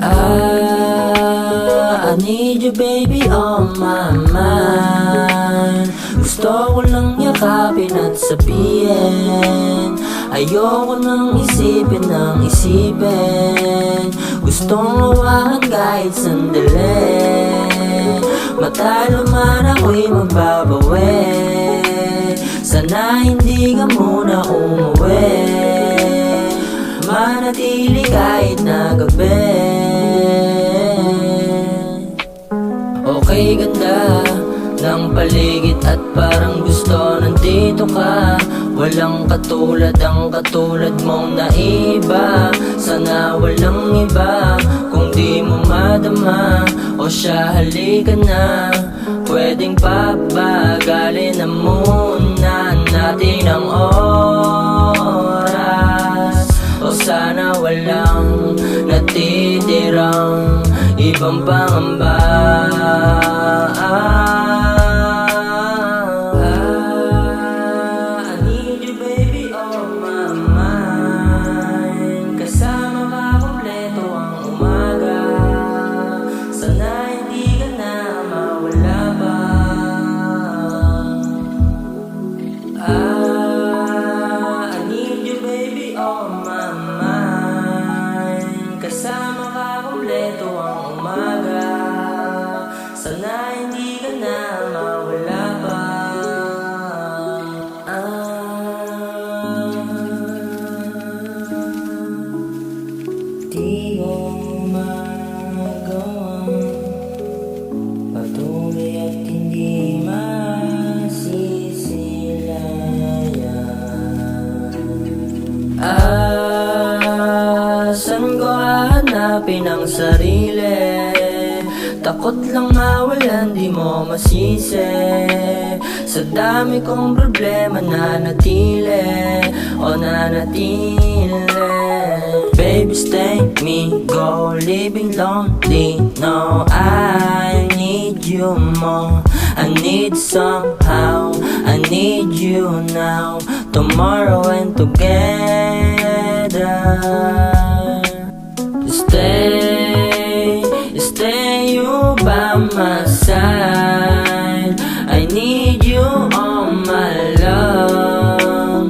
I need you baby on my mind. Gusto ko lang yakapin at sabihin, ayoko nang isipin ng isipin. Gustong hawakan kahit sandali. Matalo man ako'y magbabawi. Sana hindi ka muna umuwi. Manatili kahit na gabi. Okay, ganda ng paligid at parang gusto nandito ka. Walang katulad ang katulad mong naiba. Sana walang iba kung di mo madama. O siya, halika na. Pwedeng papagalin na muna natin ang oras. O sana walang natitirang ibang pangamba. I need you baby on my mind. Kasama ka kompleto ang umaga. Sana hindi ka na mawala pa. I need you baby on my mind. Kasama ka kompleto ang umaga. Sana hindi ka na mawala pa. Di ko magawang patuloy at hindi masisilayan. Saan ko hahanapin ang sarili? Takot lang mawalan, di mo masisi. Sa dami kong problema nanatili, o nanatili. Baby stay me, go living lonely. No, I need you more. I need somehow, I need you now, tomorrow and together. Stay you by my side. I need you on my love.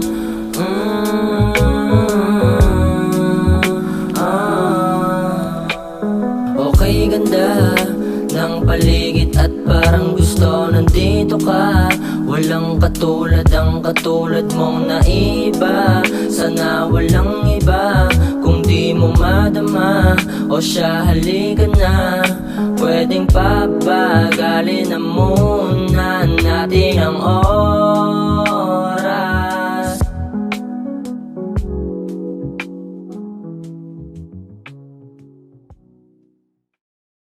Okay, ganda ng paligid at parang gusto nandito ka. Walang katulad ang katulad mong naiba. Sana walang iba kung di mo madama. O siya, halika na. Pwedeng papagalin na muna natin ang oras.